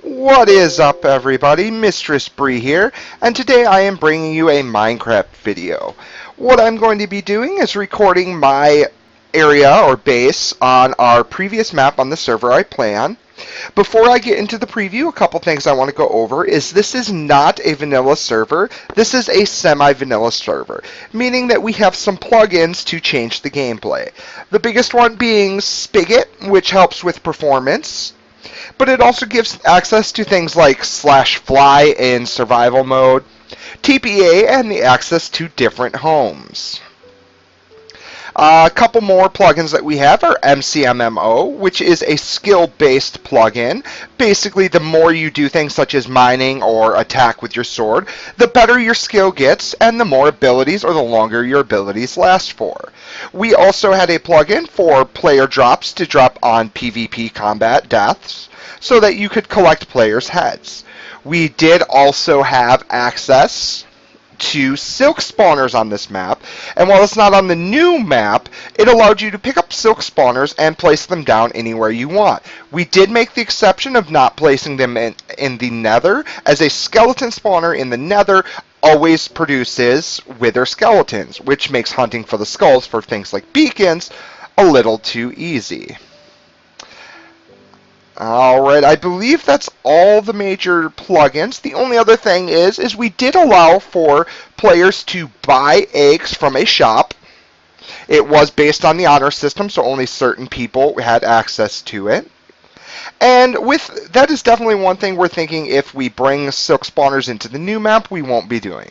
What is up, everybody? Mystress Bree here, and today I am bringing you a Minecraft video. What I'm going to be doing is recording my area or base on our previous map on the server I play on. Before I get into the preview, a couple things I want to go over is this is not a vanilla server. This is a semi-vanilla server, meaning that we have some plugins to change the gameplay. The biggest one being Spigot, which helps with performance. But it also gives access to things like /fly in survival mode, TPA, and the access to different homes. A couple more plugins that we have are MCMMO, which is a skill-based plugin. Basically, the more you do things such as mining or attack with your sword, the better your skill gets, and the more abilities or the longer your abilities last for. We also had a plugin for player drops to drop on PvP combat deaths, so that you could collect players' heads. We did also have access to silk spawners on this map, and while it's not on the new map, it allowed you to pick up silk spawners and place them down anywhere you want. We did make the exception of not placing them in the nether, as a skeleton spawner in the nether always produces wither skeletons, which makes hunting for the skulls for things like beacons a little too easy. Alright, I believe that's all the major plugins. The only other thing is we did allow for players to buy eggs from a shop. It was based on the honor system, so only certain people had access to it. And that is definitely one thing we're thinking if we bring silk spawners into the new map, we won't be doing.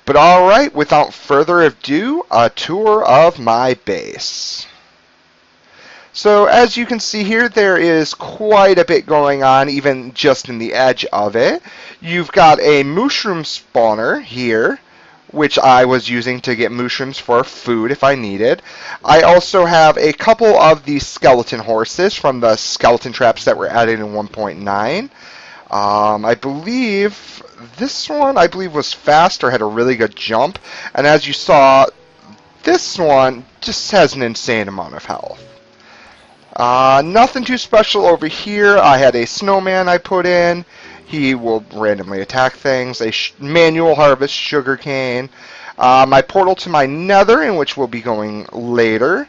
But alright, without further ado, a tour of my base. So as you can see here, there is quite a bit going on, even just in the edge of it. You've got a mushroom spawner here, which I was using to get mushrooms for food if I needed. I also have a couple of the skeleton horses from the skeleton traps that were added in 1.9. I believe this one, was fast or had a really good jump. And as you saw, this one just has an insane amount of health. Nothing too special over here. I had a snowman I put in. He will randomly attack things. A manual harvest sugarcane. My portal to my nether, in which we'll be going later.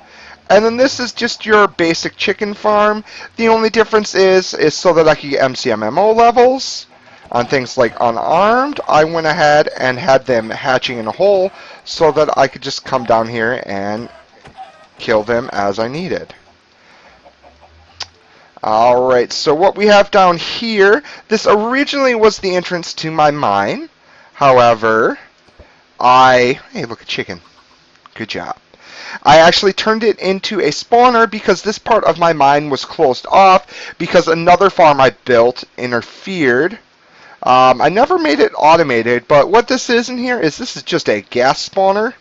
And then this is just your basic chicken farm. The only difference is so that I can get MCMMO levels on things like unarmed. I went ahead and had them hatching in a hole so that I could just come down here and kill them as I needed. Alright, so what we have down here, this originally was the entrance to my mine. However, hey, look at chicken. Good job. I actually turned it into a spawner because this part of my mine was closed off because another farm I built interfered. I never made it automated, but what this is in here is this is just a gas spawner.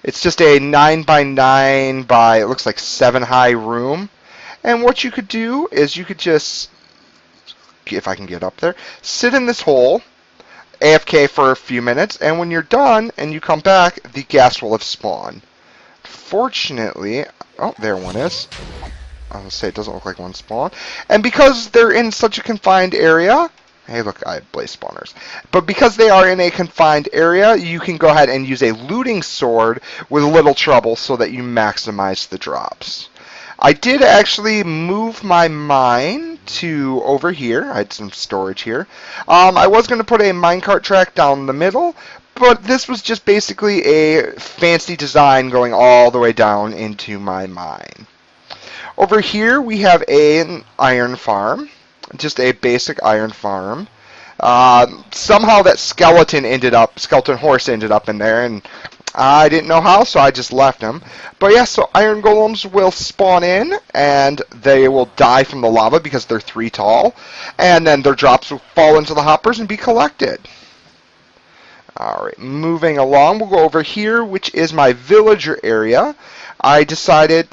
It's just a 9x9 by, it looks like 7 high room. And what you could do is you could just, if I can get up there, sit in this hole, AFK for a few minutes, and when you're done and you come back, the gas will have spawned. Fortunately, oh, there one is. I was say it doesn't look like one spawned. And because they're in such a confined area, hey, look, I have blaze spawners. But because they are in a confined area, you can go ahead and use a looting sword with little trouble so that you maximize the drops. I did actually move my mine to over here. I had some storage here. I was going to put a minecart track down the middle, but this was just basically a fancy design going all the way down into my mine. Over here we have an iron farm, just a basic iron farm. Somehow that skeleton horse ended up in there, and I didn't know how, so I just left him. But yeah, so iron golems will spawn in, and they will die from the lava because they're 3 tall, and then their drops will fall into the hoppers and be collected. Alright, moving along, we'll go over here, which is my villager area. I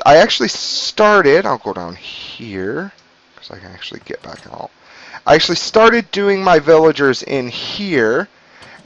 actually started, I'll go down here, because I can actually get back out. I actually started doing my villagers in here,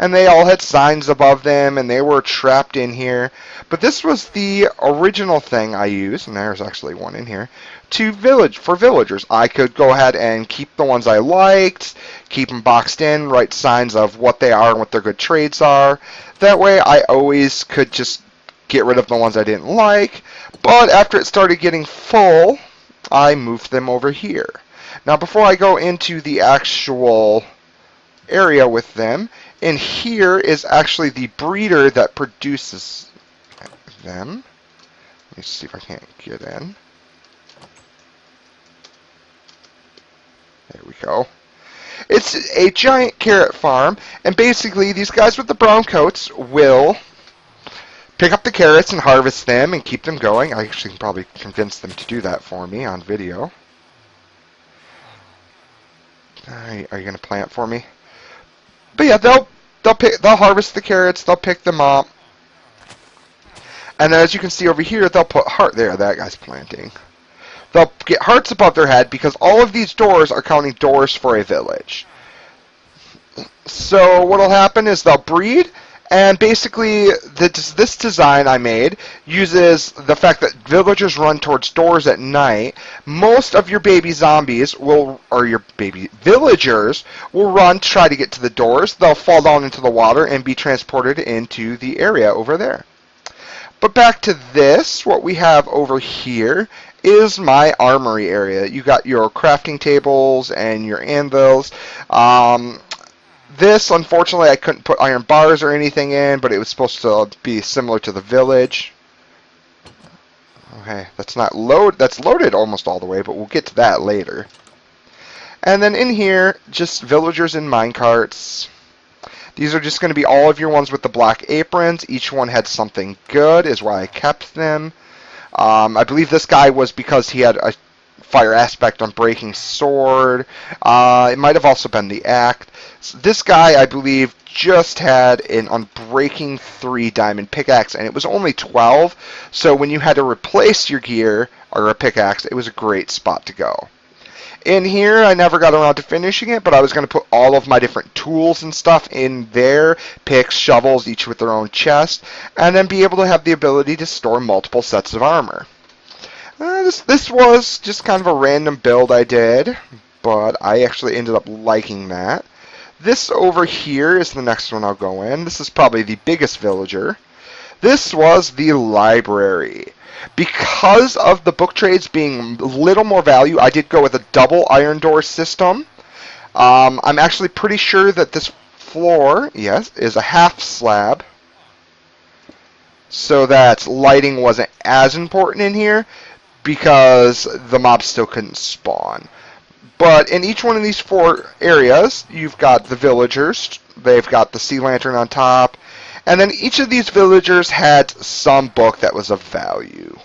and they all had signs above them, and they were trapped in here. But this was the original thing I used, and there's actually one in here, for villagers. I could go ahead and keep the ones I liked, keep them boxed in, write signs of what they are and what their good traits are. That way I always could just get rid of the ones I didn't like. But after it started getting full, I moved them over here. Now before I go into the actual area with them, in here is actually the breeder that produces them. Let me see if I can't get in. There we go. It's a giant carrot farm, and basically these guys with the brown coats will pick up the carrots and harvest them and keep them going. I actually can probably convince them to do that for me on video. Are you going to plant for me? But yeah, they'll harvest the carrots, they'll pick them up, and then as you can see over here, they'll put heart there. That guy's planting. They'll get hearts above their head because all of these doors are counting doors for a village. So what'll happen is they'll breed, and basically this design I made uses the fact that villagers run towards doors at night. Most of your baby zombies or your baby villagers will run to try to get to the doors. They'll fall down into the water and be transported into the area over there. But back to this, what we have over here is my armory area. You got your crafting tables and your anvils. This, unfortunately, I couldn't put iron bars or anything in, but it was supposed to be similar to the village. Okay, that's loaded almost all the way, but we'll get to that later. And then in here, just villagers in minecarts. These are just going to be all of your ones with the black aprons. Each one had something good, is why I kept them. I believe this guy was because he had a fire aspect on breaking sword. It might have also been the act. So this guy, I believe, just had an unbreaking 3 diamond pickaxe, and it was only 12. So when you had to replace your gear or a pickaxe, it was a great spot to go. In here, I never got around to finishing it, but I was going to put all of my different tools and stuff in there, picks, shovels, each with their own chest, and then be able to have the ability to store multiple sets of armor. This was just kind of a random build I did, but I actually ended up liking that. This over here is the next one I'll go in. This is probably the biggest villager. This was the library. Because of the book trades being a little more value, I did go with a double iron door system. I'm actually pretty sure that this floor, yes, is a half slab, so that lighting wasn't as important in here because the mobs still couldn't spawn. But in each one of these 4 areas, you've got the villagers. They've got the sea lantern on top. And then each of these villagers had some book that was of value.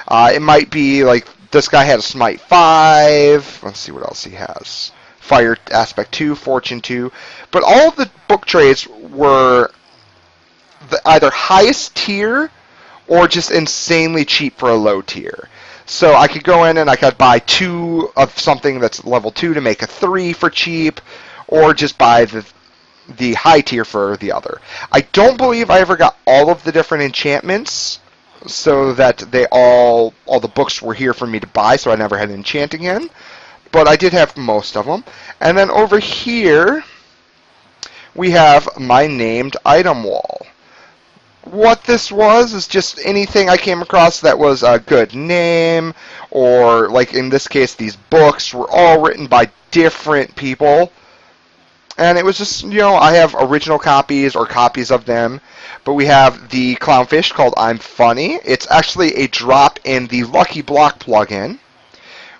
It might be like this guy had a Smite 5. Let's see what else he has. Fire Aspect 2, Fortune 2. But all of the book trades were either highest tier or just insanely cheap for a low tier. So I could go in and I could buy 2 of something that's level 2 to make a 3 for cheap, or just buy the high tier for the other. I don't believe I ever got all of the different enchantments, so that all the books were here for me to buy, so I never had enchanting in. But I did have most of them. And then over here, we have my named item wall. What this was is just anything I came across that was a good name, or like in this case, these books were all written by different people. And it was just, I have original copies or copies of them. But we have the clownfish called I'm Funny. It's actually a drop in the Lucky Block plugin.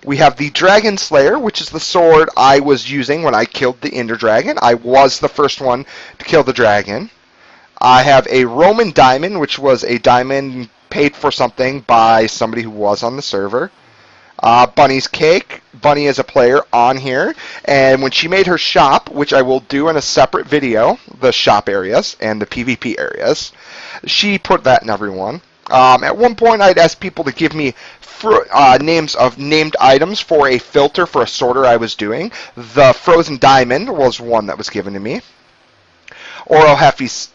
We have the Dragon Slayer, which is the sword I was using when I killed the Ender Dragon. I was the first one to kill the dragon. I have a Roman Diamond, which was a diamond paid for something by somebody who was on the server. Bunny's Cake. Bunny is a player on here, and when she made her shop, which I will do in a separate video, the shop areas and the PvP areas, she put that in everyone. At one point, I'd asked people to give me names of named items for a filter for a sorter I was doing. The Frozen Diamond was one that was given to me. Orohefe's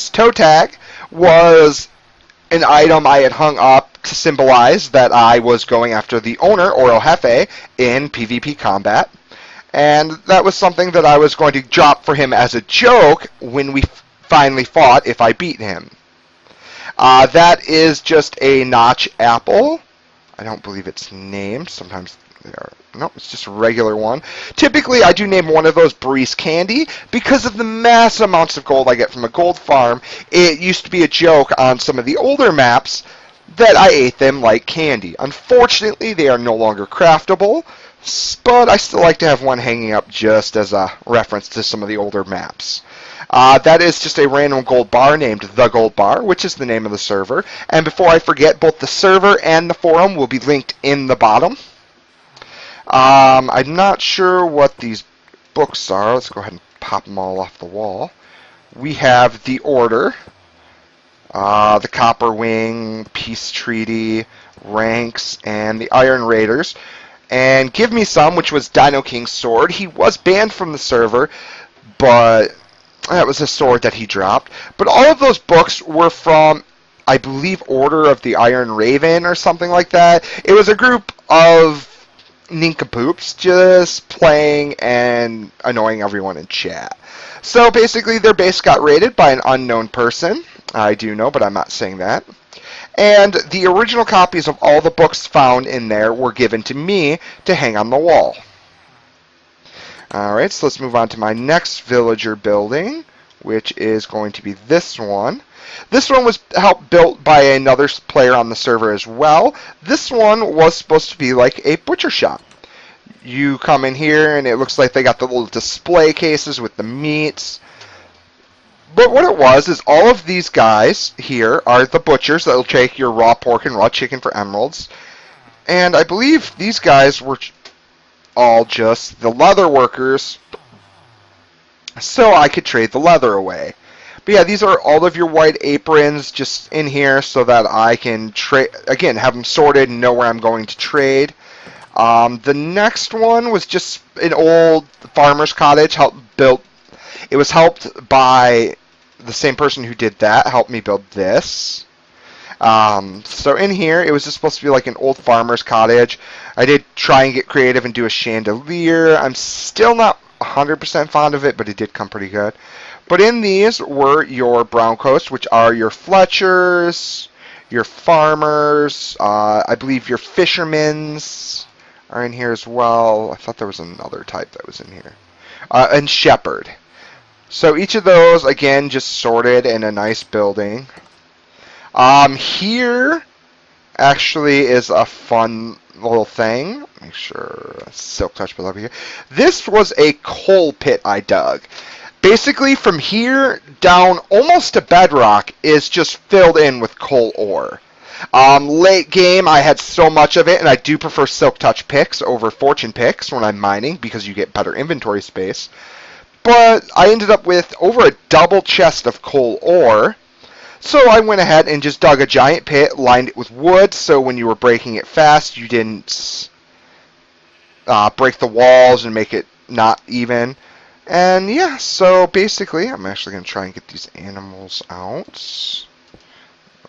toe tag was an item I had hung up to symbolize that I was going after the owner, Orohefe, in PvP combat. And that was something that I was going to drop for him as a joke when we finally fought if I beat him. That is just a notch apple. I don't believe it's named. Sometimes they are. Nope, it's just a regular one. Typically, I do name one of those Bree's Candy because of the mass amounts of gold I get from a gold farm. It used to be a joke on some of the older maps that I ate them like candy. Unfortunately, they are no longer craftable, but I still like to have one hanging up just as a reference to some of the older maps. That is just a random gold bar named The Gold Bar, which is the name of the server. And before I forget, both the server and the forum will be linked in the bottom. I'm not sure what these books are. Let's go ahead and pop them all off the wall. We have the Order, the Copper Wing, Peace Treaty, Ranks, and the Iron Raiders. And Give Me Some, which was Dino King's sword. He was banned from the server, but that was a sword that he dropped. But all of those books were from, I believe, Order of the Iron Raven or something like that. It was a group of nincompoops just playing and annoying everyone in chat. So basically their base got raided by an unknown person. I do know, but I'm not saying that. And the original copies of all the books found in there were given to me to hang on the wall. Alright, so let's move on to my next villager building, which is going to be this one. This one was built by another player on the server as well. This one was supposed to be like a butcher shop. You come in here and it looks like they got the little display cases with the meats. But what it was is all of these guys here are the butchers that will take your raw pork and raw chicken for emeralds. And I believe these guys were all just the leather workers, so I could trade the leather away. But yeah, these are all of your white aprons just in here so that I can trade, again, have them sorted and know where I'm going to trade. The next one was just an old farmer's cottage built. It was helped by the same person who did that, helped me build this. So in here, it was just supposed to be like an old farmer's cottage. I did try and get creative and do a chandelier. I'm still not 100% fond of it, but it did come pretty good. But in these were your brown coats, which are your Fletchers, your farmers, I believe your fishermen's are in here as well. I thought there was another type that was in here. And shepherd. So each of those, again, just sorted in a nice building. Here actually is a fun little thing. Make sure silk touch below here. This was a coal pit I dug. Basically, from here down almost to bedrock is just filled in with coal ore. Late game, I had so much of it, and I do prefer silk touch picks over fortune picks when I'm mining because you get better inventory space. But I ended up with over a double chest of coal ore. So I went ahead and just dug a giant pit, lined it with wood, so when you were breaking it fast, you didn't break the walls and make it not even. And yeah, so basically, I'm actually going to try and get these animals out.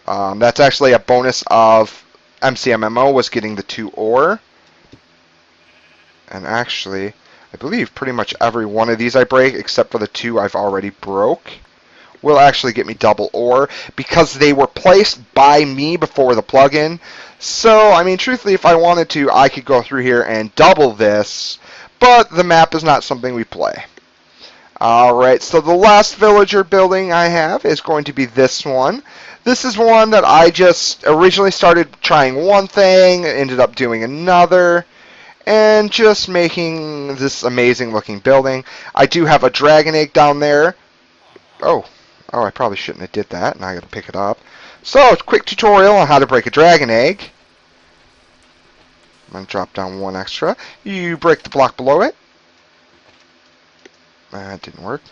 That's actually a bonus of MCMMO was getting the 2 ore. And actually, I believe pretty much every one of these I break, except for the 2 I've already broke, will actually get me double ore because they were placed by me before the plugin. So, I mean, truthfully, if I wanted to, I could go through here and double this, but the map is not something we play. Alright, so the last villager building I have is going to be this one. This is one that I just originally started trying one thing, ended up doing another, and just making this amazing looking building. I do have a dragon egg down there. Oh, I probably shouldn't have did that. Now I got to pick it up. So, quick tutorial on how to break a dragon egg. I'm going to drop down 1 extra. You break the block below it. That didn't work.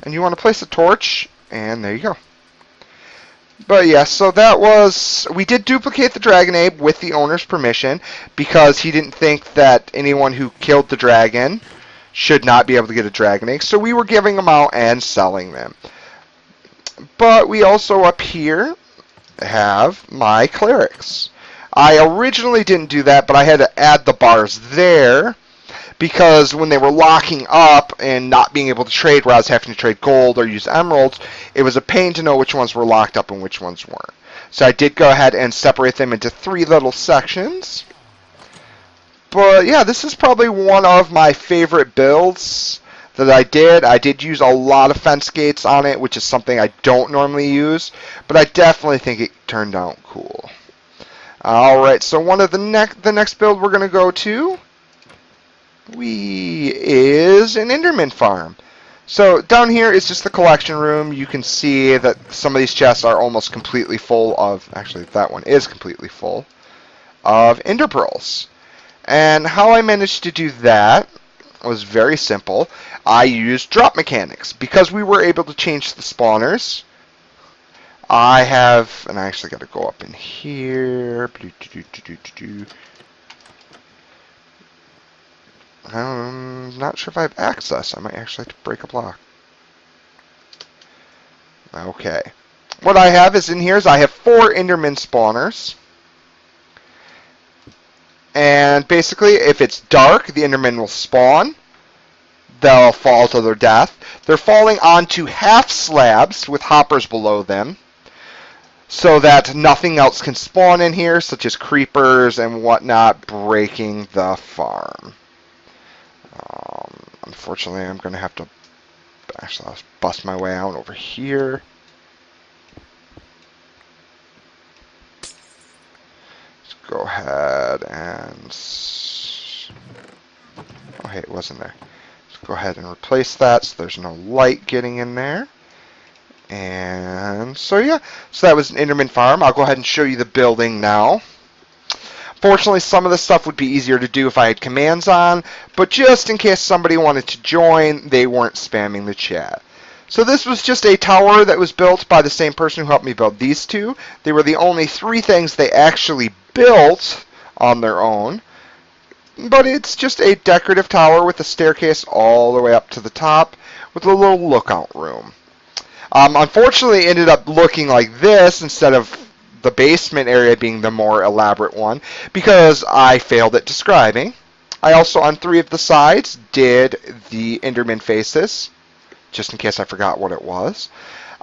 And you want to place a torch, and there you go. But yeah, so that was... We did duplicate the dragon egg with the owner's permission, because he didn't think that anyone who killed the dragon should not be able to get a dragon egg, so we were giving them out and selling them. But we also up here have my clerics. I originally didn't do that, but I had to add the bars there because when they were locking up and not being able to trade, where I was having to trade gold or use emeralds, it was a pain to know which ones were locked up and which ones weren't. So I did go ahead and separate them into 3 little sections. But yeah, this is probably one of my favorite builds that I did. I did use a lot of fence gates on it, which is something I don't normally use, but I definitely think it turned out cool. Alright, so one of the next build we're going to go to is an Enderman farm. So down here is just the collection room. You can see that some of these chests are almost completely full of, actually that one is completely full, of Ender Pearls. And how I managed to do that was very simple. I used drop mechanics. Because we were able to change the spawners, I have, and I actually got to go up in here. I'm not sure if I have access. I might actually have to break a block. Okay. What I have is in here is I have 4 Enderman spawners. And basically, if it's dark, the Endermen will spawn. They'll fall to their death. They're falling onto half slabs with hoppers below them, so that nothing else can spawn in here, such as creepers and whatnot, breaking the farm. Unfortunately, I'm going to have to... Actually, I'll bust my way out over here. Let's go ahead and... Oh, hey, it wasn't there. Let's go ahead and replace that so there's no light getting in there. And so, yeah. So that was an Enderman farm. I'll go ahead and show you the building now. Fortunately, some of the stuff would be easier to do if I had commands on, but just in case somebody wanted to join, they weren't spamming the chat. So this was just a tower that was built by the same person who helped me build these two. They were the only 3 things they actually built on their own. But it's just a decorative tower with a staircase all the way up to the top with a little lookout room. Unfortunately, it ended up looking like this instead of the basement area being the more elaborate one because I failed at describing. I also, on 3 of the sides, did the Enderman faces, just in case I forgot what it was.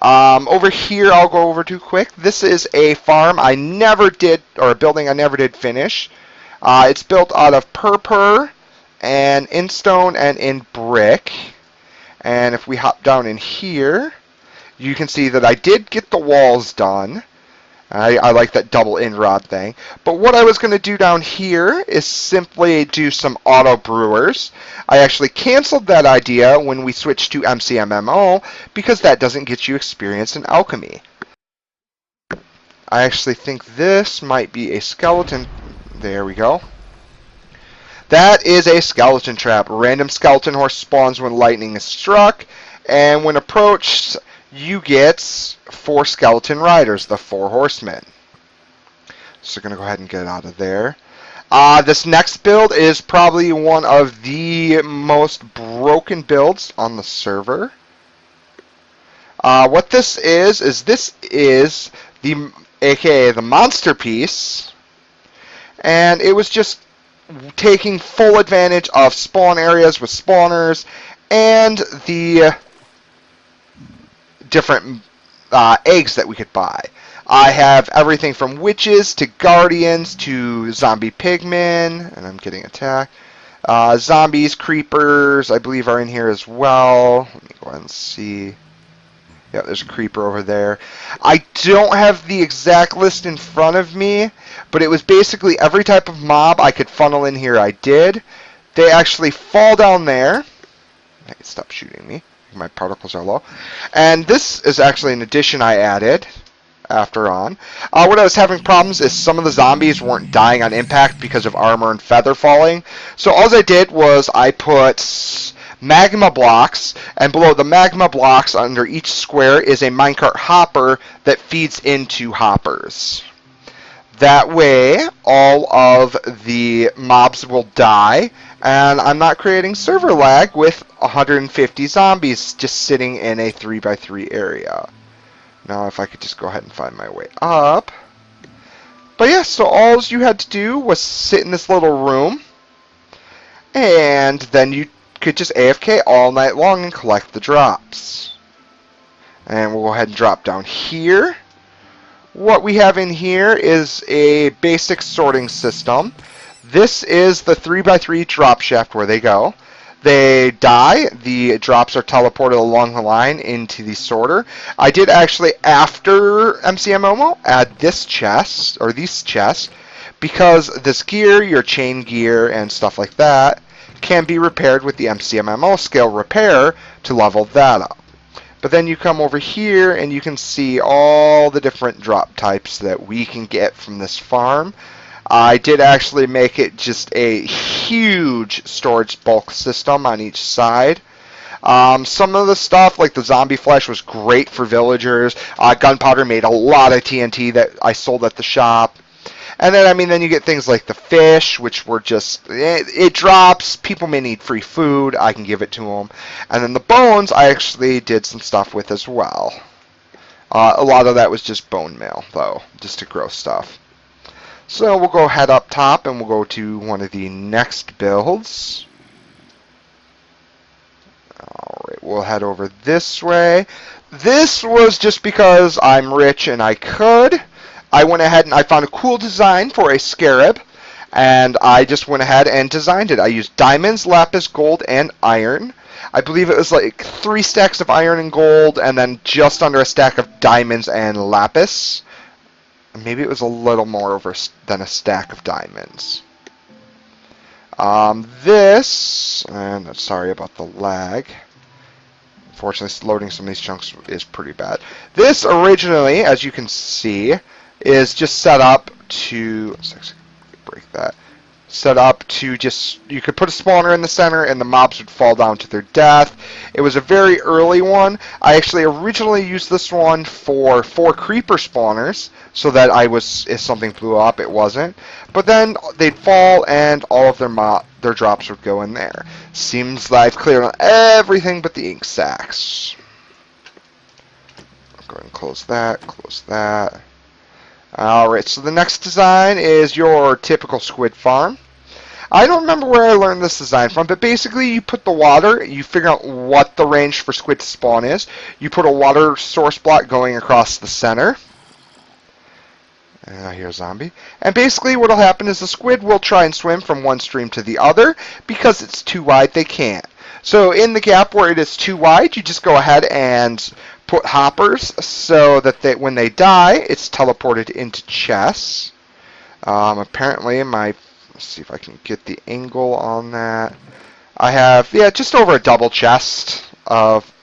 Over here, I'll go over too quick. This is a farm I never did, or a building I never did finish. It's built out of purpur and in stone and in brick. And if we hop down in here, you can see that I did get the walls done. I like that double end rod thing. But what I was going to do down here is simply do some auto brewers. I actually canceled that idea when we switched to MCMMO because that doesn't get you experience in alchemy. I actually think this might be a skeleton. There we go. That is a skeleton trap. A random skeleton horse spawns when lightning is struck, and when approached, you get 4 skeleton riders, the 4 horsemen. So we're going to go ahead and get out of there. This next build is probably one of the most broken builds on the server. What this is the, aka the monster piece, and it was just taking full advantage of spawn areas with spawners and the different eggs that we could buy. I have everything from witches to guardians to zombie pigmen, and I'm getting attacked. Zombies, creepers, I believe are in here as well. Let me go ahead and see. Yeah, there's a creeper over there. I don't have the exact list in front of me, but it was basically every type of mob I could funnel in here I did. They actually fall down there. Hey, stop shooting me. My particles are low. And this is actually an addition I added after on. What I was having problems is some of the zombies weren't dying on impact because of armor and feather falling. So all I did was I put magma blocks, and below the magma blocks under each square is a minecart hopper that feeds into hoppers. That way all of the mobs will die And I'm not creating server lag with 150 zombies just sitting in a 3x3 area. Now if I could just go ahead and find my way up. But yeah, so all you had to do was sit in this little room, and then you could just AFK all night long and collect the drops. And we'll go ahead and drop down here. What we have in here is a basic sorting system. This is the 3x3 drop shaft where they go. They die, the drops are teleported along the line into the sorter. I did actually, after MCMMO, add this chest, or these chests, because this gear, your chain gear and stuff like that, can be repaired with the MCMMO scale repair to level that up. But then you come over here and you can see all the different drop types that we can get from this farm. I did actually make it just a huge storage bulk system on each side. Some of the stuff, like the zombie flesh, was great for villagers. Gunpowder made a lot of TNT that I sold at the shop. And then, then you get things like the fish, which were just, it drops. People may need free food. I can give it to them. And then the bones, I actually did some stuff with as well. A lot of that was just bone meal, though, just to grow stuff. So we'll go head up top and we'll go to one of the next builds. Alright, we'll head over this way. This was just because I'm rich and I could. I went ahead and I found a cool design for a scarab, and I just went ahead and designed it. I used diamonds, lapis, gold, and iron. I believe it was like 3 stacks of iron and gold, and then just under a stack of diamonds and lapis. Maybe it was a little more than a stack of diamonds. And sorry about the lag. Unfortunately, loading some of these chunks is pretty bad. This originally, as you can see, is just set up to, let's break that, set up to just, you could put a spawner in the center and the mobs would fall down to their death. It was a very early one. I actually originally used this one for 4 creeper spawners, so that if something blew up, it wasn't. But then they'd fall and all of their drops would go in there. Seems like I've cleared on everything but the ink sacks. Go ahead and close that, close that. Alright, so the next design is your typical squid farm. I don't remember where I learned this design from, but basically you put the water, you figure out what the range for squid to spawn is. You put a water source block going across the center. And I hear a zombie. And basically what will happen is the squid will try and swim from one stream to the other. Because it's too wide, they can't. So in the gap where it is too wide, you just go ahead and put hoppers so that when they die, it's teleported into chests. Apparently, let's see if I can get the angle on that. I have, just over a double chest of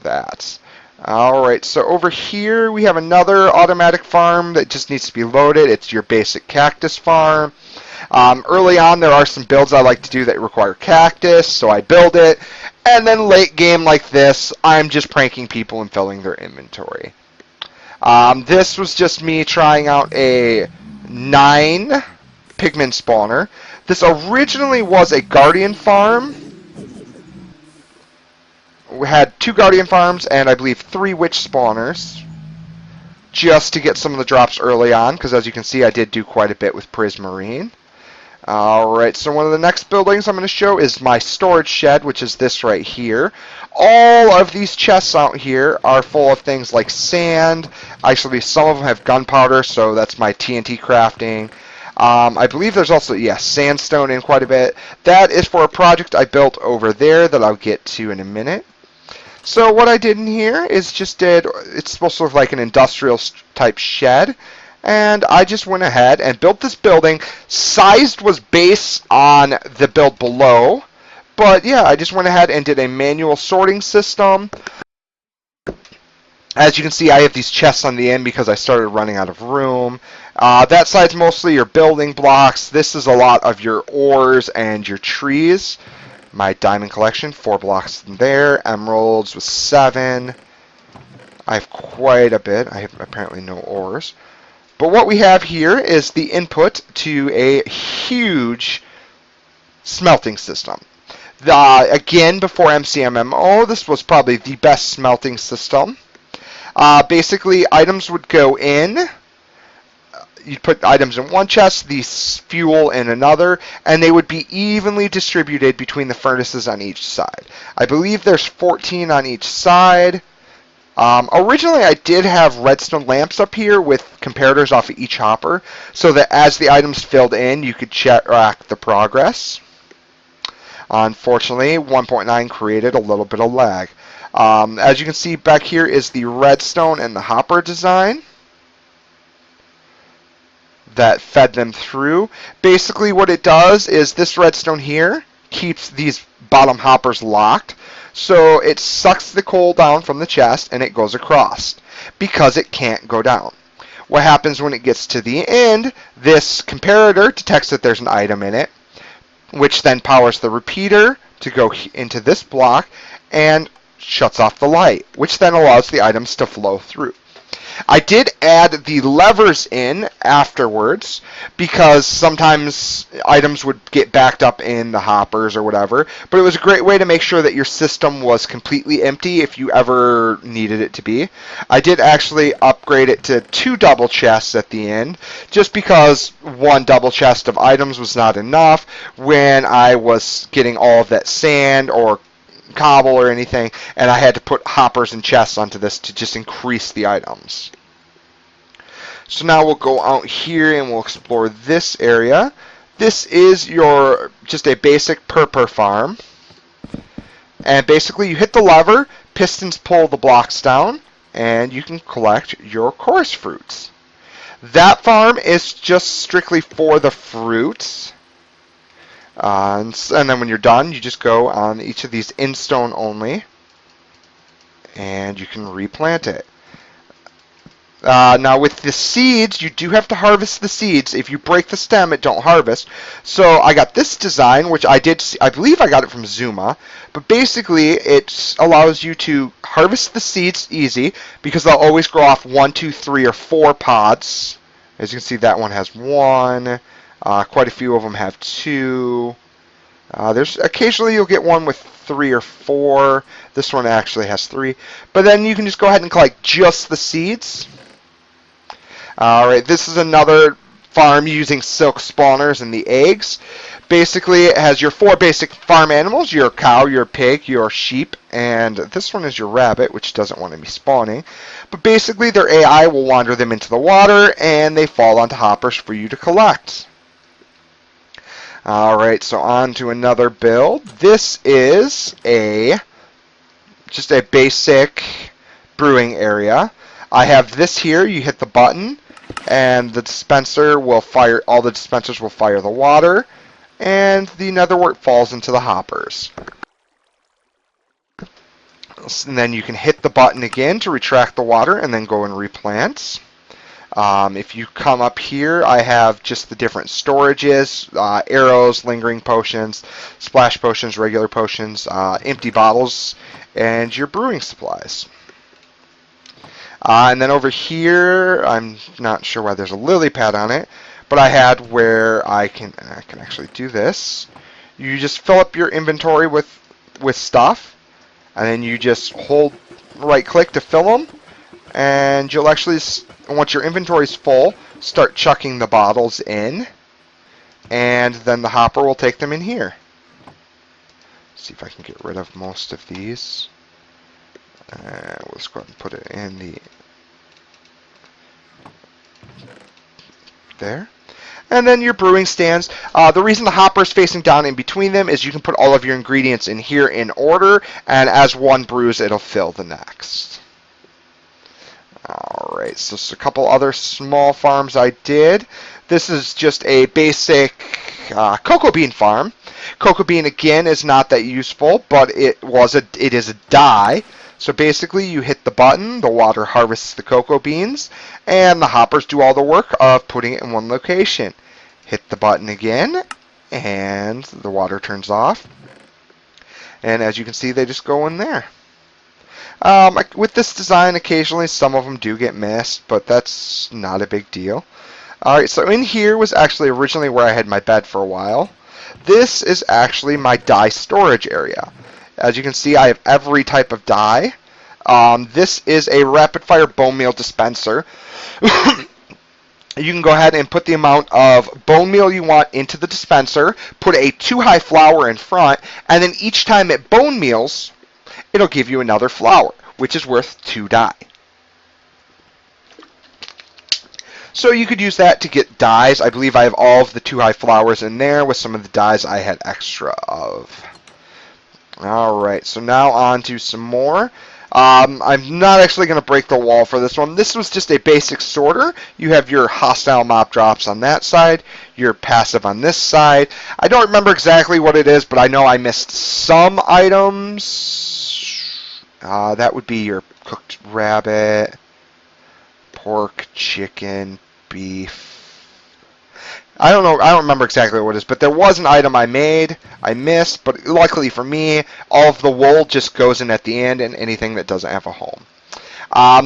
that. Alright, so over here we have another automatic farm that just needs to be loaded. It's your basic cactus farm. Early on there are some builds I like to do that require cactus, so I build it. And then late game like this, I'm just pranking people and filling their inventory. This was just me trying out a 9 pigment spawner. This originally was a guardian farm. We had 2 guardian farms and I believe 3 witch spawners, just to get some of the drops early on, because as you can see I did do quite a bit with Prismarine. Alright, so one of the next buildings I'm going to show is my storage shed, which is this right here. All of these chests out here are full of things like sand. Actually, some of them have gunpowder, so that's my TNT crafting. I believe there's also, sandstone in quite a bit. That is for a project I built over there that I'll get to in a minute. So what I did in here is it's supposed to look like an industrial type shed. And I just went ahead and built this building. Sized was based on the build below. But yeah, I just went ahead and did a manual sorting system. As you can see, I have these chests on the end because I started running out of room. That side's mostly your building blocks. This is a lot of your ores and your trees. My diamond collection, 4 blocks in there. Emeralds with 7. I have quite a bit. I have apparently no ores. But what we have here is the input to a huge smelting system. Again, before MCMMO, this was probably the best smelting system. Basically, items would go in. You'd put items in one chest, the fuel in another, and they would be evenly distributed between the furnaces on each side. I believe there's 14 on each side. Originally, I did have redstone lamps up here with comparators off of each hopper, so that as the items filled in, you could track the progress. Unfortunately, 1.9 created a little bit of lag. As you can see back here is the redstone and the hopper design that fed them through. Basically what it does is this redstone here keeps these bottom hoppers locked, so it sucks the coal down from the chest and it goes across because it can't go down. What happens when it gets to the end, this comparator detects that there's an item in it, which then powers the repeater to go into this block and shuts off the light, which then allows the items to flow through. I did add the levers in afterwards because sometimes items would get backed up in the hoppers or whatever, but it was a great way to make sure that your system was completely empty if you ever needed it to be. I did actually upgrade it to 2 double chests at the end just because 1 double chest of items was not enough when I was getting all of that sand or cobble or anything, and I had to put hoppers and chests onto this to just increase the items. So now we'll go out here and we'll explore this area. This is just a basic purpur farm, and basically you hit the lever, pistons pull the blocks down, and you can collect your chorus fruits. That farm is just strictly for the fruits. And then when you're done, you just go on each of these in stone only, and you can replant it. Now with the seeds, you do have to harvest the seeds. If you break the stem, it don't harvest. So I got this design, which I believe I got it from Zuma, but basically it allows you to harvest the seeds easy because they'll always grow off 1, 2, 3, or 4 pods. As you can see, that one has 1. Quite a few of them have 2. There's occasionally you'll get one with 3 or 4. This one actually has 3. But then you can just go ahead and collect just the seeds. Alright, this is another farm using silk spawners and the eggs. Basically, it has your 4 basic farm animals, your cow, your pig, your sheep, and this one is your rabbit, which doesn't want to be spawning. But basically, their AI will wander them into the water, and they fall onto hoppers for you to collect. Alright, so on to another build. This is just a basic brewing area. I have this here. You hit the button, and the dispenser will fire. All the dispensers will fire the water, and the netherwort falls into the hoppers. And then you can hit the button again to retract the water, and then go and replant. If you come up here, I have just the different storages, arrows, lingering potions, splash potions, regular potions, empty bottles, and your brewing supplies. And then over here, I'm not sure why there's a lily pad on it, but I had where I can actually do this. You just fill up your inventory with stuff, and then you just hold right click to fill them, and you'll actually, once your inventory's full, start chucking the bottles in, and then the hopper will take them in here. Let's see if I can get rid of most of these. Let's go ahead and put it in there. And then your brewing stands. The reason the hopper is facing down in between them is you can put all of your ingredients in here in order, and as one brews, it'll fill the next. Alright, so just a couple other small farms I did. This is just a basic cocoa bean farm. Cocoa bean, again, is not that useful, but it is a dye. So basically, you hit the button, the water harvests the cocoa beans, and the hoppers do all the work of putting it in one location. Hit the button again, and the water turns off. And as you can see, they just go in there. With this design, occasionally some of them do get missed, but that's not a big deal. Alright, so in here was actually originally where I had my bed for a while. This is actually my dye storage area. As you can see, I have every type of dye. This is a rapid fire bone meal dispenser. You can go ahead and put the amount of bone meal you want into the dispenser, put a 2-high flower in front, and then each time it bone meals, it'll give you another flower, which is worth 2 dye. So you could use that to get dyes. I believe I have all of the 2-high flowers in there with some of the dyes I had extra of. Alright, so now on to some more. I'm not actually going to break the wall for this one. This was just a basic sorter. You have your hostile mob drops on that side, your passive on this side. I don't remember exactly what it is, but I know I missed some items. That would be your cooked rabbit, pork, chicken, beef. I don't know. I don't remember exactly what it is, but there was an item I missed, but luckily for me, all of the wool just goes in at the end and anything that doesn't have a home.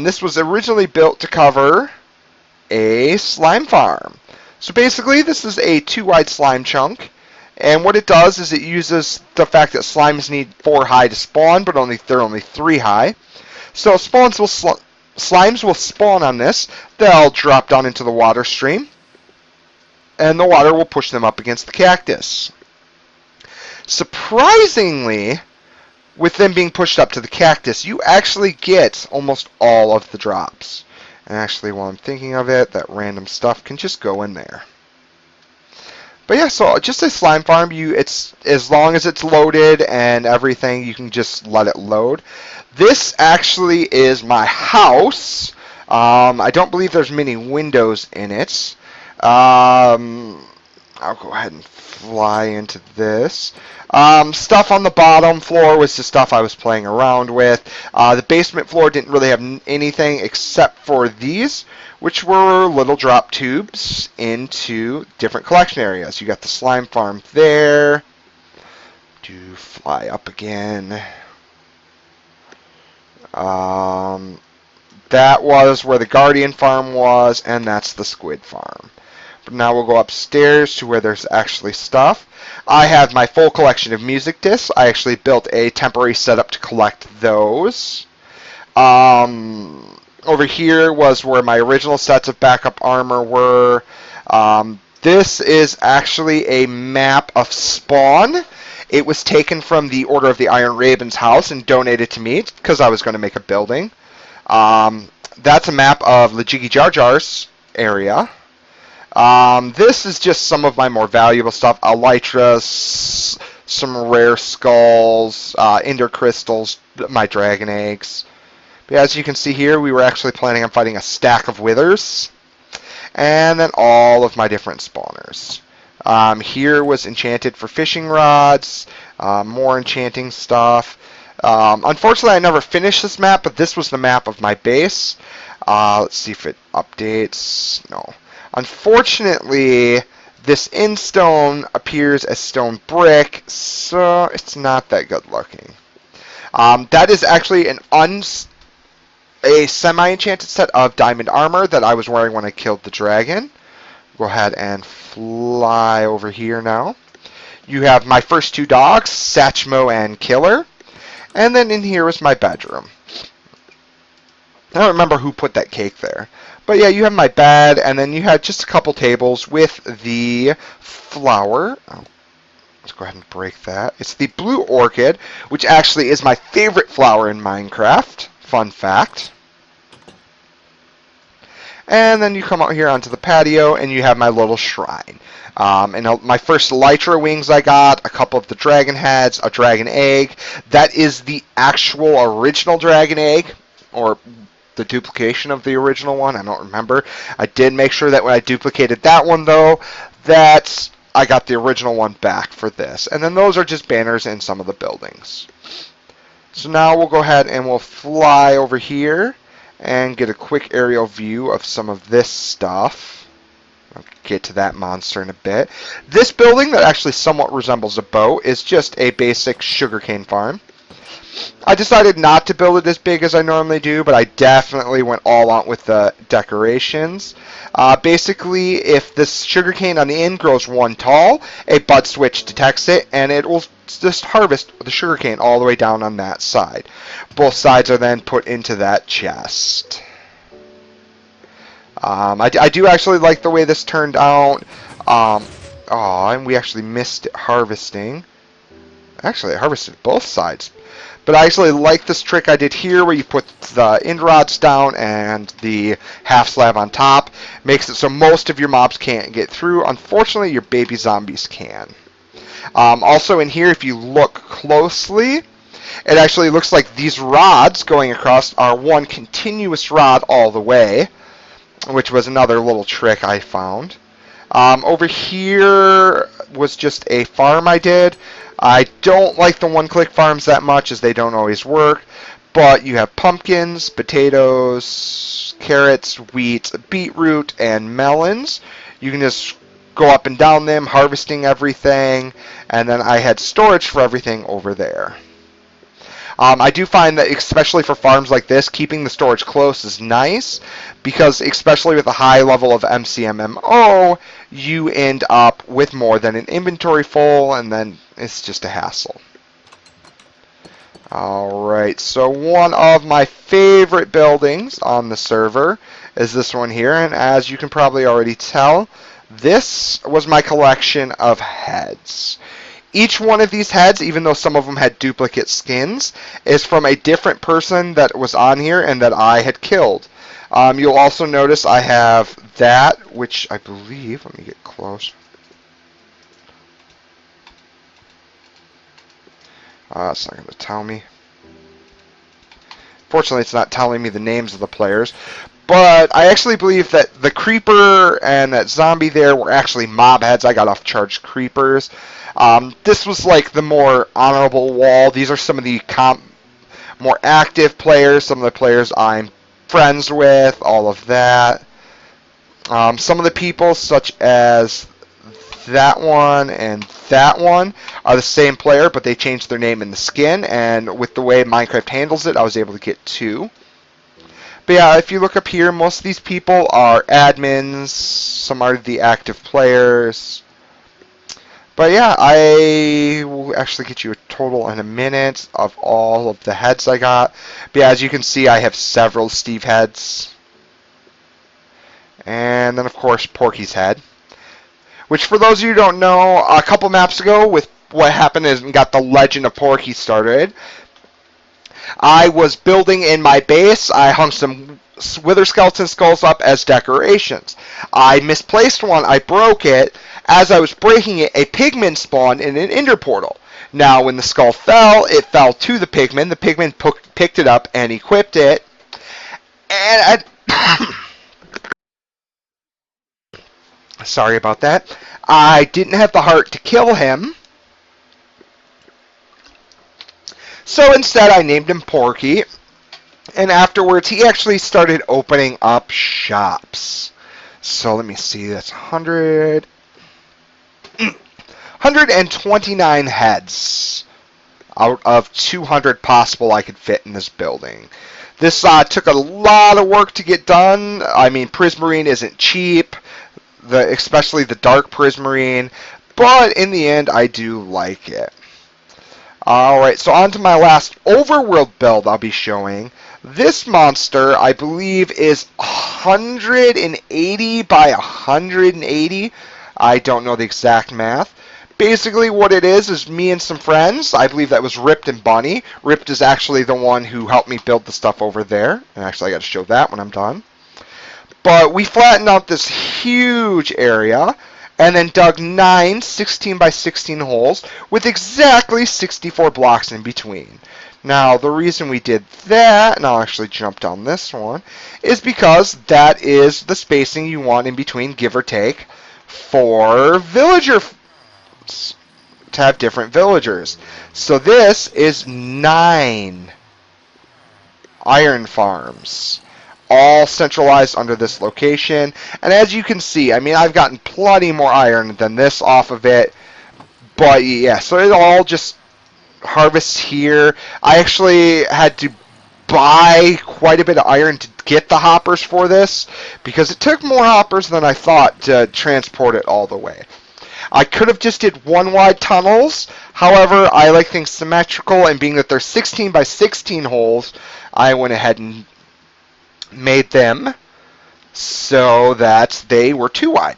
This was originally built to cover a slime farm. So basically, this is a 2-wide slime chunk, and what it does is it uses the fact that slimes need 4 high to spawn, but they're only 3 high. So slimes will spawn on this. They'll drop down into the water stream, and the water will push them up against the cactus. Surprisingly, with them being pushed up to the cactus, you actually get almost all of the drops. And actually, while I'm thinking of it, that random stuff can just go in there. But yeah, so just a slime farm, it's as long as it's loaded and everything, you can just let it load. This actually is my house. I don't believe there's many windows in it. I'll go ahead and fly into this. Stuff on the bottom floor was the stuff I was playing around with. The basement floor didn't really have anything except for these, which were little drop tubes into different collection areas. You got the slime farm there. To fly up again. That was where the guardian farm was, and that's the squid farm. But now we'll go upstairs to where there's actually stuff. I have my full collection of music discs. I actually built a temporary setup to collect those. Over here was where my original sets of backup armor were. This is actually a map of Spawn. It was taken from the Order of the Iron Raven's house and donated to me because I was going to make a building. That's a map of Lajiggy Jar Jar's area. This is just some of my more valuable stuff. Elytras, some rare skulls, ender crystals, my dragon eggs. But as you can see here, we were actually planning on fighting a stack of withers. And then all of my different spawners. Here was enchanted for fishing rods, more enchanting stuff. Unfortunately, I never finished this map, but this was the map of my base. Let's see if it updates. No. Unfortunately, this in stone appears as stone brick, so it's not that good looking. That is actually a semi-enchanted set of diamond armor that I was wearing when I killed the dragon. Go ahead and fly over here now. You have my first 2 dogs, Satchmo and Killer. And then in here is my bedroom. I don't remember who put that cake there. But yeah, you have my bed, and then you had just a couple tables with the flower. Oh, let's go ahead and break that. It's the blue orchid, which actually is my favorite flower in Minecraft. Fun fact. And then you come out here onto the patio, and you have my little shrine. And my first Elytra wings I got, a couple of the dragon heads, a dragon egg. That is the actual original dragon egg, or the duplication of the original one. I don't remember. I did make sure that when I duplicated that one, though, that I got the original one back for this. And then those are just banners in some of the buildings. So now we'll go ahead and we'll fly over here and get a quick aerial view of some of this stuff. I'll get to that monster in a bit. This building that actually somewhat resembles a boat is just a basic sugarcane farm. I decided not to build it as big as I normally do, but I definitely went all out with the decorations. Basically, if this sugarcane on the end grows one tall, a bud switch detects it, and it will just harvest the sugarcane all the way down on that side. Both sides are then put into that chest. I do actually like the way this turned out. And we actually missed it harvesting. Actually, I harvested both sides. But I actually like this trick I did here where you put the end rods down and the half slab on top. Makes it so most of your mobs can't get through. Unfortunately, your baby zombies can. Also in here, if you look closely, it actually looks like these rods going across are one continuous rod all the way, which was another little trick I found. Over here was just a farm I did. I don't like the one-click farms that much as they don't always work, but you have pumpkins, potatoes, carrots, wheat, beetroot, and melons. You can just go up and down them, harvesting everything, and then I had storage for everything over there. I do find that, especially for farms like this, keeping the storage close is nice because, especially with a high level of MCMMO, you end up with more than an inventory full, and then it's just a hassle. Alright, so one of my favorite buildings on the server is this one here, and as you can probably already tell, this was my collection of heads. Each one of these heads, even though some of them had duplicate skins, is from a different person that was on here and that I had killed. You'll also notice I have that, which I believe, let me get close. It's not going to tell me. Fortunately, it's not telling me the names of the players. But I actually believe that the creeper and that zombie there were actually mob heads. I got off-charged creepers. This was like the more honorable wall. These are some of the more active players, some of the players I'm friends with, all of that. Some of the people, such as that one and that one, are the same player, but they changed their name in the skin, and with the way Minecraft handles it, I was able to get two. But yeah, if you look up here, most of these people are admins, some are the active players. But yeah, I will actually get you a total in a minute of all of the heads I got. But yeah, as you can see, I have several Steve heads. And then, of course, Porky's head. Which, for those of you who don't know, a couple maps ago, with what happened is got the Legend of Porky started. I was building in my base. I hung some Wither Skeleton skulls up as decorations. I misplaced one. I broke it. As I was breaking it, a pigman spawned in an ender portal. Now, when the skull fell, it fell to the pigman. The pigman picked it up and equipped it. And sorry about that. I didn't have the heart to kill him. So instead, I named him Porky. And afterwards, he actually started opening up shops. So let me see. That's 129 heads out of 200 possible I could fit in this building. This took a lot of work to get done. I mean, Prismarine isn't cheap, especially the dark Prismarine, but in the end, I do like it. Alright, so on to my last overworld build I'll be showing. This monster, I believe, is 180 by 180. I don't know the exact math. Basically, what it is me and some friends. I believe that was Ripped and Bunny. Ripped is actually the one who helped me build the stuff over there. And actually, I got to show that when I'm done. But we flattened out this huge area and then dug 9 16 by 16 holes with exactly 64 blocks in between. Now, the reason we did that, and I'll actually jump down this one, is because that is the spacing you want in between, give or take, for villagers to have different villagers. So this is 9 iron farms, all centralized under this location. And as you can see, I mean, I've gotten plenty more iron than this off of it. But yeah, so it all just harvest here. I actually had to buy quite a bit of iron to get the hoppers for this because it took more hoppers than I thought to transport it all the way. I could have just did one wide tunnels. However, I like things symmetrical, and being that they're 16 by 16 holes, I went ahead and made them so that they were too wide.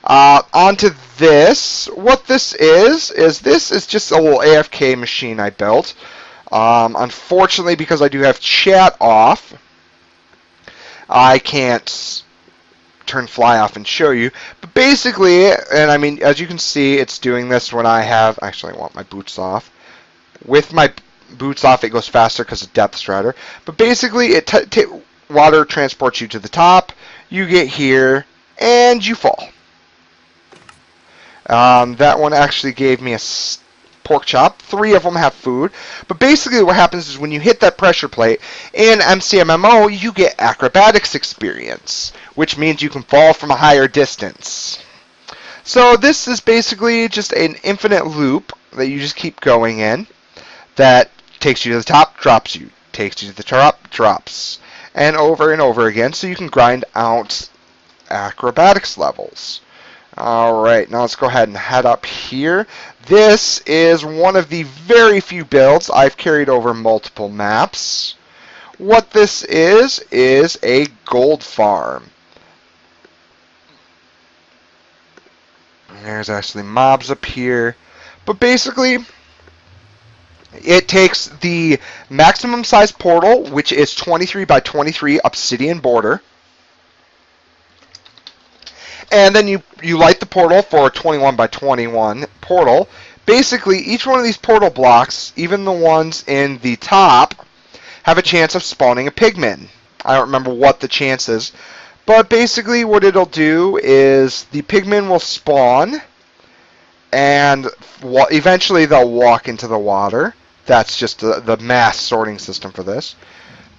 Onto this. What this is just a little AFK machine I built. Unfortunately, because I do have chat off, I can't turn fly off and show you. But basically, and I mean, as you can see, it's doing this when I have, actually I want my boots off. With my boots off, it goes faster because of depth strider. But basically, water transports you to the top, you get here, and you fall. That one actually gave me a pork chop. 3 of them have food. But basically what happens is when you hit that pressure plate in MCMMO, you get acrobatics experience, which means you can fall from a higher distance. So this is basically just an infinite loop that you just keep going in that takes you to the top, drops you, takes you to the top, drops, and over again, so you can grind out acrobatics levels. Alright, now let's go ahead and head up here. This is one of the very few builds I've carried over multiple maps. What this is a gold farm. There's actually mobs up here. But basically, it takes the maximum size portal, which is 23 by 23 obsidian border. And then you light the portal for a 21 by 21 portal. Basically, each one of these portal blocks, even the ones in the top, have a chance of spawning a pigman. I don't remember what the chance is. But basically what it'll do is the pigmen will spawn, and eventually they'll walk into the water. That's just the mass sorting system for this.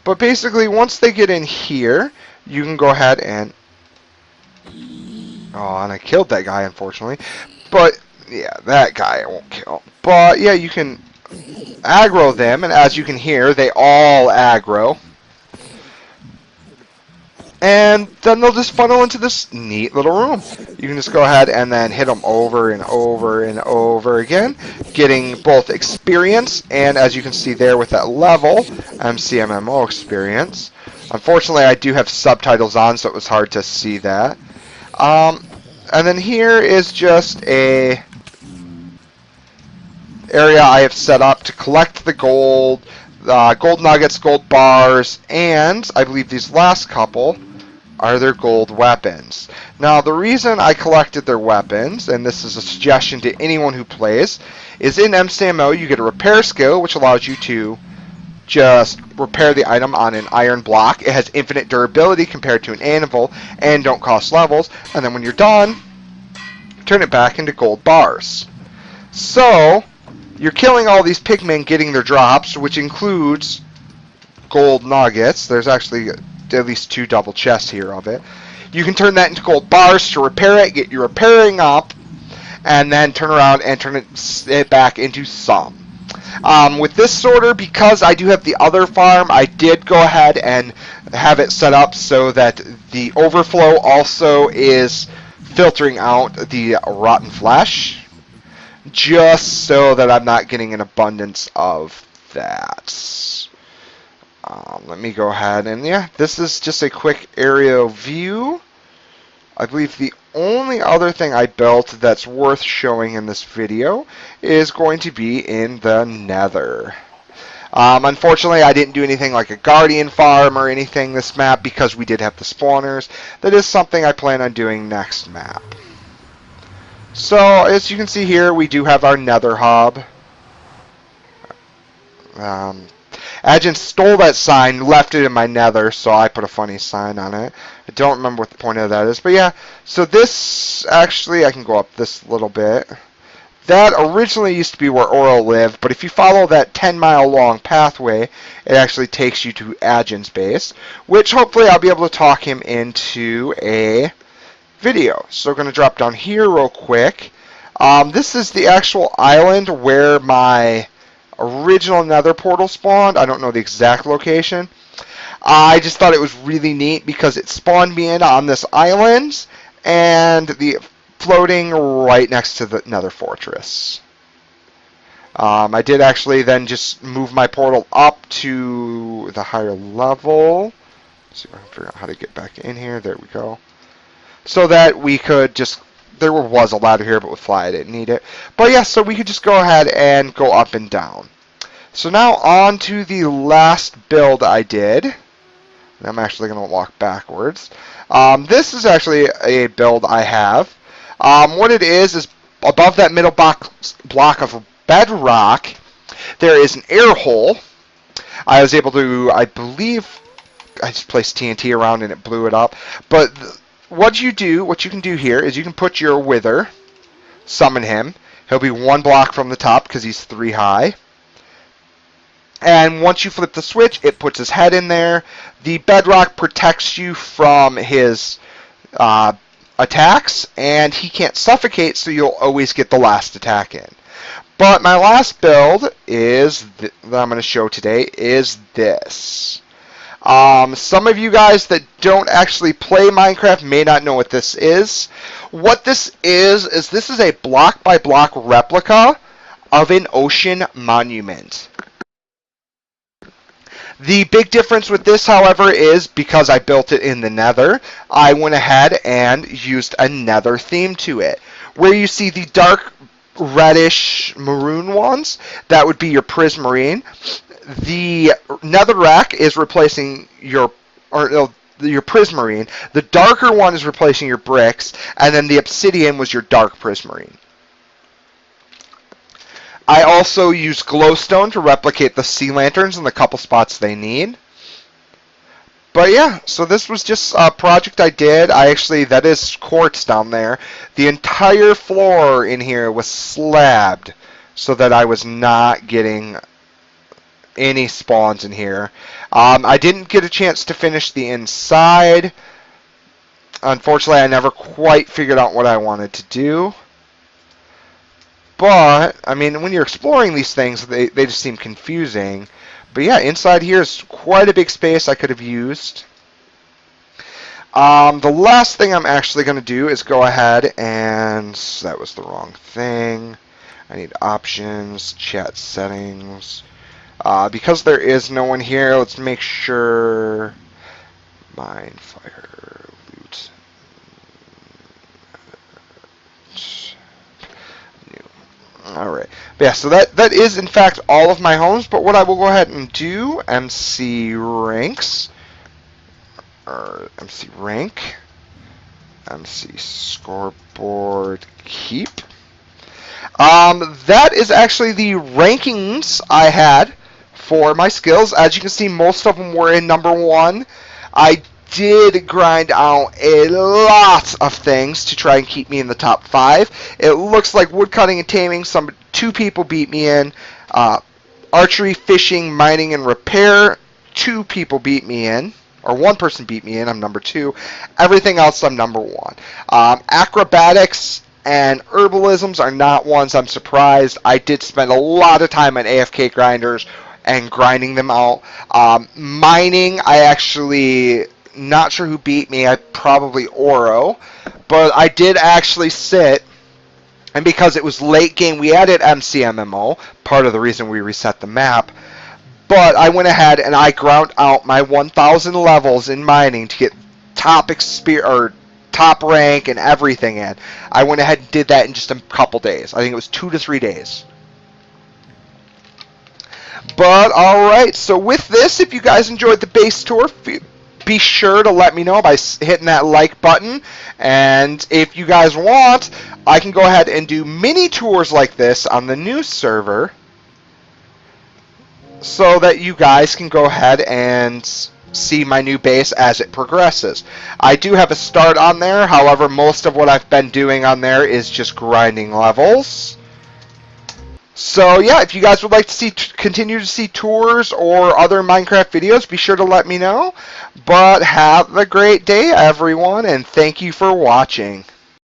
But basically, once they get in here, you can go ahead and... Oh, and I killed that guy, unfortunately. But, yeah, that guy I won't kill. But, yeah, you can aggro them, and as you can hear, they all aggro. And then they'll just funnel into this neat little room. You can just go ahead and then hit them over and over and over again, getting both experience, and as you can see there with that level, MCMMO experience. Unfortunately, I do have subtitles on, so it was hard to see that. And then here is just a area I have set up to collect the gold, gold nuggets, gold bars, and I believe these last couple are their gold weapons. Now, the reason I collected their weapons, and this is a suggestion to anyone who plays, is in MCMO you get a repair skill, which allows you to just repair the item on an iron block. It has infinite durability compared to an anvil, and don't cost levels. And then when you're done, turn it back into gold bars. So, you're killing all these pigmen, getting their drops, which includes gold nuggets. There's actually at least 2 double chests here of it. You can turn that into gold bars to repair it, get your repairing up, and then turn around and turn it back into some. With this sorter, because I do have the other farm, I did go ahead and have it set up so that the overflow also is filtering out the rotten flesh, just so that I'm not getting an abundance of that. Let me go ahead and, yeah, this is just a quick aerial view. I believe the only other thing I built that's worth showing in this video is going to be in the Nether. Unfortunately, I didn't do anything like a Guardian farm or anything this map because we did have the spawners. That is something I plan on doing next map. So, as you can see here, we do have our Nether hub. Agent stole that sign, left it in my Nether, so I put a funny sign on it. I don't remember what the point of that is, but yeah. So this, actually, I can go up this little bit. That originally used to be where Oro lived, but if you follow that 10-mile long pathway, it actually takes you to Agent's base, which hopefully I'll be able to talk him into a video. So we're going to drop down here real quick. This is the actual island where my original nether portal spawned. I don't know the exact location. I just thought it was really neat because it spawned me in on this island and the floating right next to the nether fortress. I did actually then just move my portal up to the higher level. Let's see if I can figure out how to get back in here. There we go. So that we could just, there was a ladder here, but with fly I didn't need it. But yeah, so we could just go ahead and go up and down. So now on to the last build I did. I'm actually going to walk backwards. This is actually a build I have. What it is above that middle block of bedrock, there is an air hole. I was able to, I believe, I just placed TNT around and it blew it up. But what you can do here is you can put your wither, summon him. He'll be 1 block from the top because he's 3 high. And once you flip the switch, it puts his head in there. The bedrock protects you from his attacks, and he can't suffocate, so you'll always get the last attack in. But my last build is that I'm going to show today is this. Some of you guys that don't actually play Minecraft may not know what this is. What this is this is a block-by-block replica of an ocean monument. The big difference with this, however, is because I built it in the nether, I went ahead and used a nether theme to it. Where you see the dark reddish maroon ones, that would be your prismarine. The netherrack is replacing your prismarine. The darker one is replacing your bricks, and then the obsidian was your dark prismarine. I also use glowstone to replicate the sea lanterns in the couple spots they need. But yeah, so this was just a project I did. That is quartz down there. The entire floor in here was slabbed so that I was not getting any spawns in here. I didn't get a chance to finish the inside. Unfortunately, I never quite figured out what I wanted to do. But, I mean, when you're exploring these things, they just seem confusing. But yeah, inside here is quite a big space I could have used. The last thing I'm actually going to do is go ahead and... That was the wrong thing. I need options, chat settings. Because there is no one here, let's make sure... Mine, fire, loot... Alright. But yeah, so that is in fact all of my homes, but what I will go ahead and do, MC ranks, or MC rank, MC scoreboard keep. That is actually the rankings I had for my skills. As you can see, most of them were in number 1. I did grind out a lot of things to try and keep me in the top 5. It looks like woodcutting and taming, 2 people beat me in. Archery, fishing, mining, and repair, 2 people beat me in. Or 1 person beat me in, I'm number 2. Everything else, I'm number 1. Acrobatics and herbalisms are not ones I'm surprised. I did spend a lot of time on AFK grinders and grinding them out. Mining, I actually... Not sure who beat me. I probably Oro, but I did actually sit, and because it was late game, we added MCMMO, part of the reason we reset the map. But I went ahead and I ground out my 1,000 levels in mining to get top rank and everything in. I went ahead and did that in just a couple days. I think it was 2 to 3 days. But alright, so with this, if you guys enjoyed the base tour, be sure to let me know by hitting that like button. And if you guys want, I can go ahead and do mini tours like this on the new server so that you guys can go ahead and see my new base as it progresses. I do have a start on there, however, most of what I've been doing on there is just grinding levels. So yeah, if you guys would like to continue to see tours or other Minecraft videos, be sure to let me know. But have a great day, everyone, and thank you for watching.